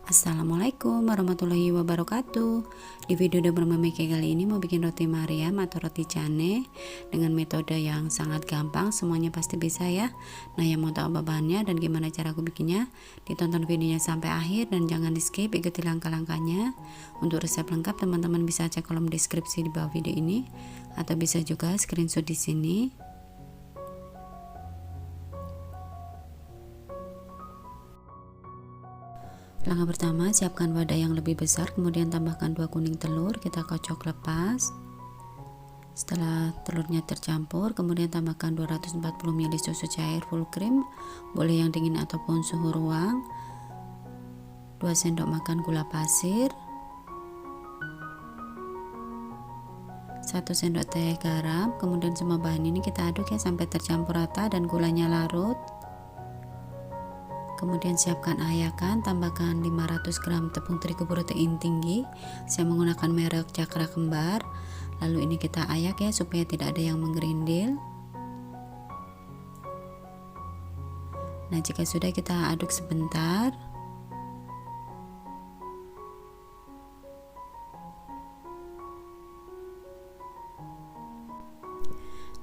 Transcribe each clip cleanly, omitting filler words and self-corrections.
Assalamualaikum warahmatullahi wabarakatuh. Di video Dapur Mami kali ini mau bikin roti Mariam atau roti cane dengan metode yang sangat gampang, semuanya pasti bisa ya. Nah, yang mau tahu bahannya dan gimana cara aku bikinnya, ditonton videonya sampai akhir dan jangan di skip, ikuti langkah-langkahnya. Untuk resep lengkap teman-teman bisa cek kolom deskripsi di bawah video ini atau bisa juga screenshot di sini. Langkah pertama, siapkan wadah yang lebih besar, kemudian tambahkan 2 kuning telur, kita kocok lepas. Setelah telurnya tercampur, kemudian tambahkan 240 ml susu cair full cream, boleh yang dingin ataupun suhu ruang, 2 sendok makan gula pasir, 1 sendok teh garam, kemudian semua bahan ini kita aduk ya sampai tercampur rata dan gulanya larut. Kemudian siapkan ayakan, tambahkan 500 gram tepung terigu protein tinggi, saya menggunakan merek Cakra Kembar. Lalu ini kita ayak ya supaya tidak ada yang menggerindil. Nah, jika sudah kita aduk sebentar.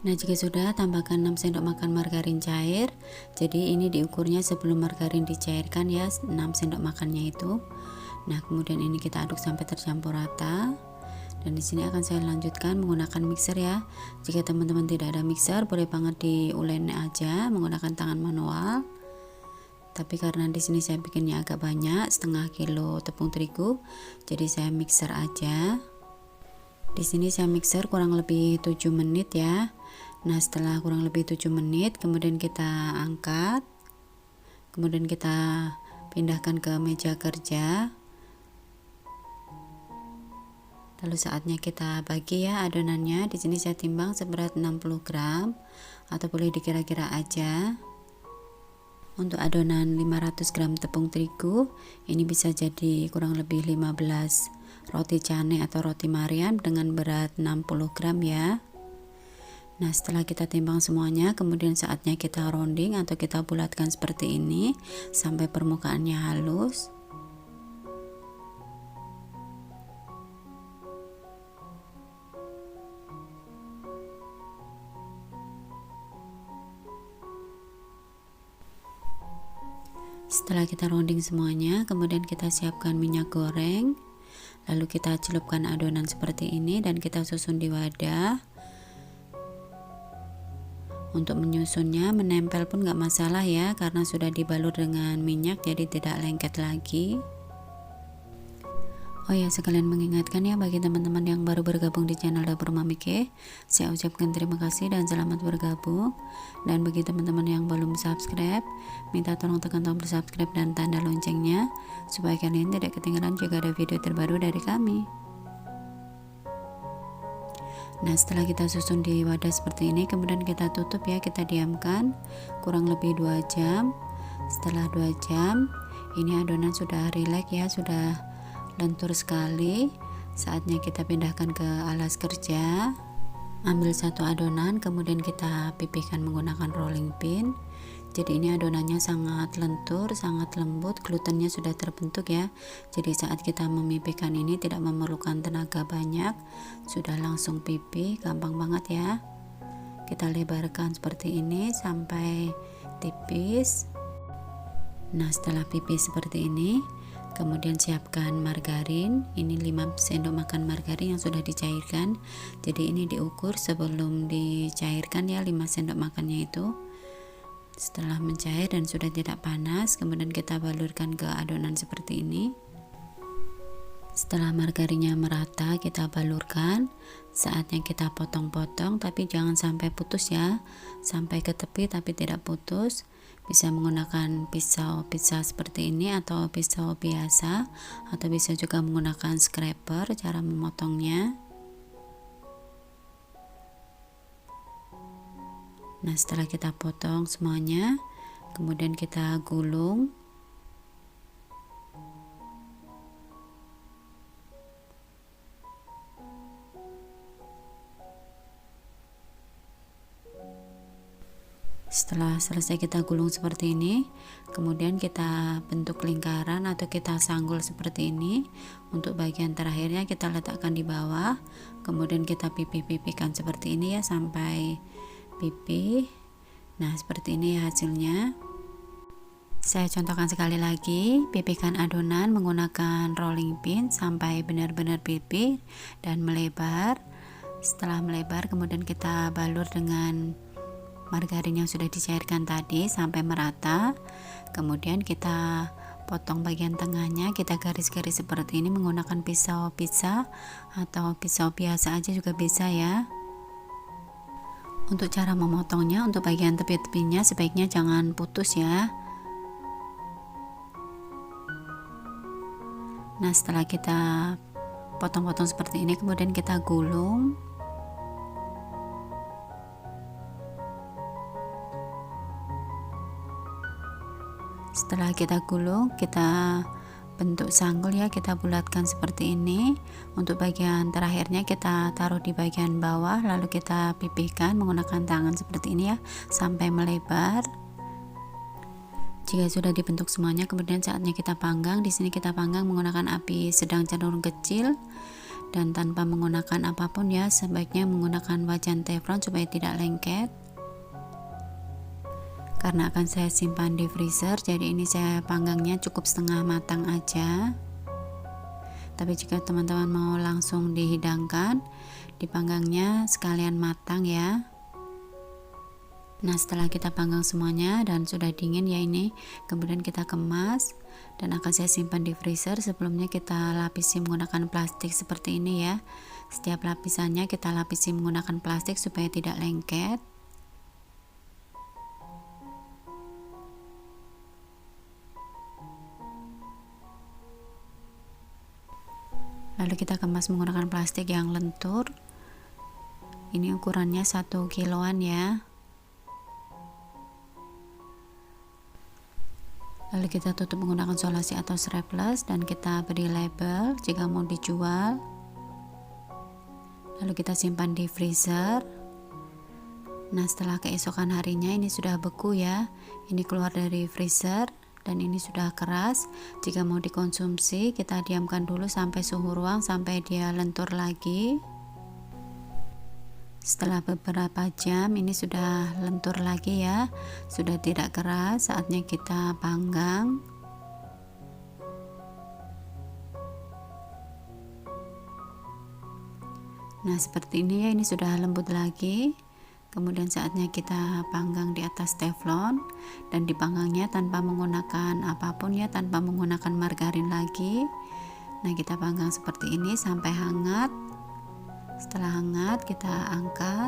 Nah, jika sudah, tambahkan 6 sendok makan margarin cair. Jadi ini diukurnya sebelum margarin dicairkan ya, 6 sendok makannya itu. Nah, kemudian ini kita aduk sampai tercampur rata. Dan di sini akan saya lanjutkan menggunakan mixer ya. Jika teman-teman tidak ada mixer, boleh banget diulen aja menggunakan tangan manual. Tapi karena di sini saya bikinnya agak banyak, setengah kilo tepung terigu, jadi saya mixer aja. Di sini saya mixer kurang lebih 7 menit ya. Nah, setelah kurang lebih 7 menit, kemudian kita angkat. Kemudian kita pindahkan ke meja kerja. Lalu saatnya kita bagi ya adonannya. Di sini saya timbang seberat 60 gram atau boleh dikira-kira aja. Untuk adonan 500 gram tepung terigu, ini bisa jadi kurang lebih 15 roti cane atau roti Mariam dengan berat 60 gram ya. Nah, setelah kita timbang semuanya, kemudian saatnya kita rounding atau kita bulatkan seperti ini sampai permukaannya halus. Setelah kita rounding semuanya, kemudian kita siapkan minyak goreng. Lalu kita celupkan adonan seperti ini dan kita susun di wadah. Untuk menyusunnya, menempel pun nggak masalah ya, karena sudah dibalut dengan minyak jadi tidak lengket lagi. Oh ya, sekalian mengingatkan ya bagi teman-teman yang baru bergabung di channel Dapur Mami K, saya ucapkan terima kasih dan selamat bergabung. Dan bagi teman-teman yang belum subscribe, minta tolong tekan tombol subscribe dan tanda loncengnya supaya kalian tidak ketinggalan jika ada video terbaru dari kami. Nah, setelah kita susun di wadah seperti ini, kemudian kita tutup ya, kita diamkan kurang lebih 2 jam. Setelah 2 jam, ini adonan sudah rileks ya, sudah lentur sekali. Saatnya kita pindahkan ke alas kerja. Ambil satu adonan, kemudian kita pipihkan menggunakan rolling pin. Jadi ini adonannya sangat lentur, sangat lembut, glutennya sudah terbentuk ya. Jadi saat kita memipihkan ini tidak memerlukan tenaga banyak, sudah langsung pipih, gampang banget ya. Kita lebarkan seperti ini sampai tipis. Nah, setelah pipih seperti ini, kemudian siapkan margarin. Ini 5 sendok makan margarin yang sudah dicairkan. Jadi ini diukur sebelum dicairkan ya, 5 sendok makannya itu. Setelah mencair dan sudah tidak panas, kemudian kita balurkan ke adonan seperti ini. Setelah margarinnya merata, kita balurkan. Saatnya kita potong-potong, tapi jangan sampai putus ya, sampai ke tepi tapi tidak putus. Bisa menggunakan pisau pizza seperti ini atau pisau biasa, atau bisa juga menggunakan scraper cara memotongnya. Nah, setelah kita potong semuanya, kemudian kita gulung. Setelah selesai kita gulung seperti ini, kemudian kita bentuk lingkaran atau kita sanggul seperti ini. Untuk bagian terakhirnya kita letakkan di bawah, kemudian kita pipih-pipihkan seperti ini ya sampai pipih. Nah, seperti ini ya hasilnya. Saya contohkan sekali lagi, pipihkan adonan menggunakan rolling pin sampai benar-benar pipih dan melebar. Setelah melebar, kemudian kita balur dengan margarin yang sudah dicairkan tadi sampai merata. Kemudian kita potong bagian tengahnya, kita garis-garis seperti ini menggunakan pisau pizza atau pisau biasa aja juga bisa ya. Untuk cara memotongnya, untuk bagian tepi-tepinya sebaiknya jangan putus ya. Nah, setelah kita potong-potong seperti ini, kemudian kita gulung. Setelah kita gulung, kita bentuk sanggul ya, kita bulatkan seperti ini. Untuk bagian terakhirnya kita taruh di bagian bawah, lalu kita pipihkan menggunakan tangan seperti ini ya, sampai melebar. Jika sudah dibentuk semuanya, kemudian saatnya kita panggang. Di sini kita panggang menggunakan api sedang cenderung kecil dan tanpa menggunakan apapun ya. Sebaiknya menggunakan wajan teflon supaya tidak lengket. Karena akan saya simpan di freezer, jadi ini saya panggangnya cukup setengah matang aja. Tapi jika teman-teman mau langsung dihidangkan, dipanggangnya sekalian matang ya. Nah, setelah kita panggang semuanya dan sudah dingin ya ini, kemudian kita kemas dan akan saya simpan di freezer. Sebelumnya kita lapisi menggunakan plastik seperti ini ya. Setiap lapisannya kita lapisi menggunakan plastik supaya tidak lengket. Lalu kita kemas menggunakan plastik yang lentur. Ini ukurannya 1 kiloan ya. Lalu kita tutup menggunakan solasi atau strapless dan kita beri label jika mau dijual. Lalu kita simpan di freezer. Nah, setelah keesokan harinya ini sudah beku ya. Ini keluar dari freezer dan ini sudah keras. Jika mau dikonsumsi, kita diamkan dulu sampai suhu ruang sampai dia lentur lagi. Setelah beberapa jam ini sudah lentur lagi ya, sudah tidak keras, saatnya kita panggang. Nah, seperti ini ya, ini sudah lembut lagi. Kemudian saatnya kita panggang di atas teflon dan dipanggangnya tanpa menggunakan apapun ya, tanpa menggunakan margarin lagi. Nah, kita panggang seperti ini sampai hangat. Setelah hangat kita angkat.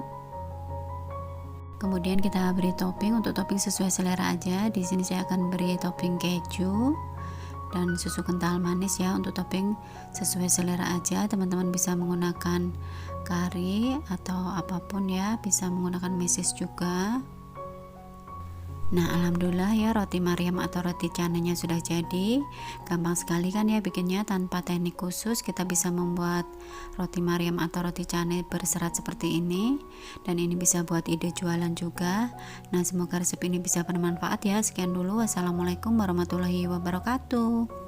Kemudian kita beri topping. Untuk topping sesuai selera aja. Di sini saya akan beri topping keju dan susu kental manis ya. Untuk topping sesuai selera aja. Teman-teman bisa menggunakan kari atau apapun ya. Bisa menggunakan mesis juga. Nah, alhamdulillah ya, roti Maryam atau roti canainya sudah jadi. Gampang sekali kan ya bikinnya, tanpa teknik khusus kita bisa membuat roti Maryam atau roti canai berserat seperti ini. Dan ini bisa buat ide jualan juga. Nah, semoga resep ini bisa bermanfaat ya. Sekian dulu, wassalamualaikum warahmatullahi wabarakatuh.